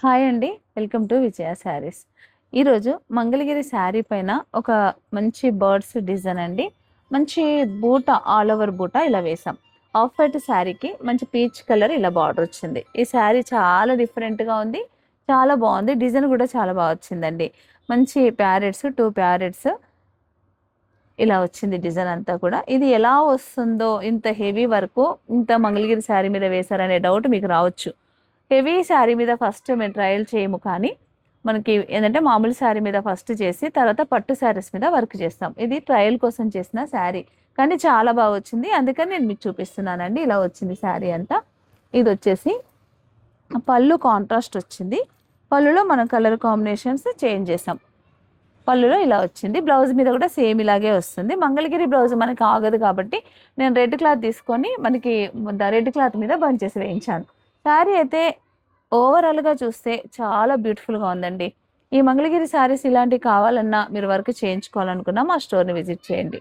Hi అండి. Welcome to విజయ శారీస్. ఈరోజు మంగళగిరి శారీ పైన ఒక మంచి బర్డ్స్ డిజైన్ అండి. మంచి బూట ఆల్ ఓవర్ బూట ఇలా వేసాం. ఆఫ్ వైట్ శారీకి మంచి పీచ్ కలర్ ఇలా బార్డర్ వచ్చింది. ఈ శారీ చాలా డిఫరెంట్‌గా ఉంది. చాలా బాగుంది. డిజైన్ కూడా చాలా బాగా వచ్చిందండి. మంచి ప్యారెట్స్ 2 ప్యారెట్స్ ఇలా వచ్చింది డిజైన్ అంతా కూడా. ఇది ఎలా వస్తుందో ఇంత హెవీ వర్కు ఇంత మంగళగిరి శారీ మీద వేశారనే డౌట్ మీకు రావచ్చు. హెవీ శారీ మీద ఫస్ట్ మేము ట్రయల్ చేయము కానీ మనకి ఏంటంటే మామూలు శారీ మీద ఫస్ట్ చేసి తర్వాత పట్టు శారీస్ మీద వర్క్ చేస్తాం. ఇది ట్రయల్ కోసం చేసిన శారీ కానీ చాలా బాగా వచ్చింది. అందుకని నేను మీకు చూపిస్తున్నానండి. ఇలా వచ్చింది శారీ అంతా. ఇది వచ్చేసి పళ్ళు కాంట్రాస్ట్ వచ్చింది. పళ్ళులో మనం కలర్ కాంబినేషన్స్ చేంజ్ చేసాం. పళ్ళులో ఇలా వచ్చింది. బ్లౌజ్ మీద కూడా సేమ్ ఇలాగే వస్తుంది. మంగళగిరి బ్లౌజ్ మనకి ఆగదు కాబట్టి నేను రెడ్ క్లాత్ తీసుకొని మనకి రెడ్ క్లాత్ మీద బంచెస్ వేయించాను. శారీ అయితే ఓవరాల్‌గా చూస్తే చాలా బ్యూటిఫుల్‌గా ఉందండి. ఈ మంగళగిరి శారీస్ ఇలాంటివి కావాలన్నా మీరు వర్క్ చేయించుకోవాలనుకున్నా మా స్టోర్‌ని విజిట్ చేయండి.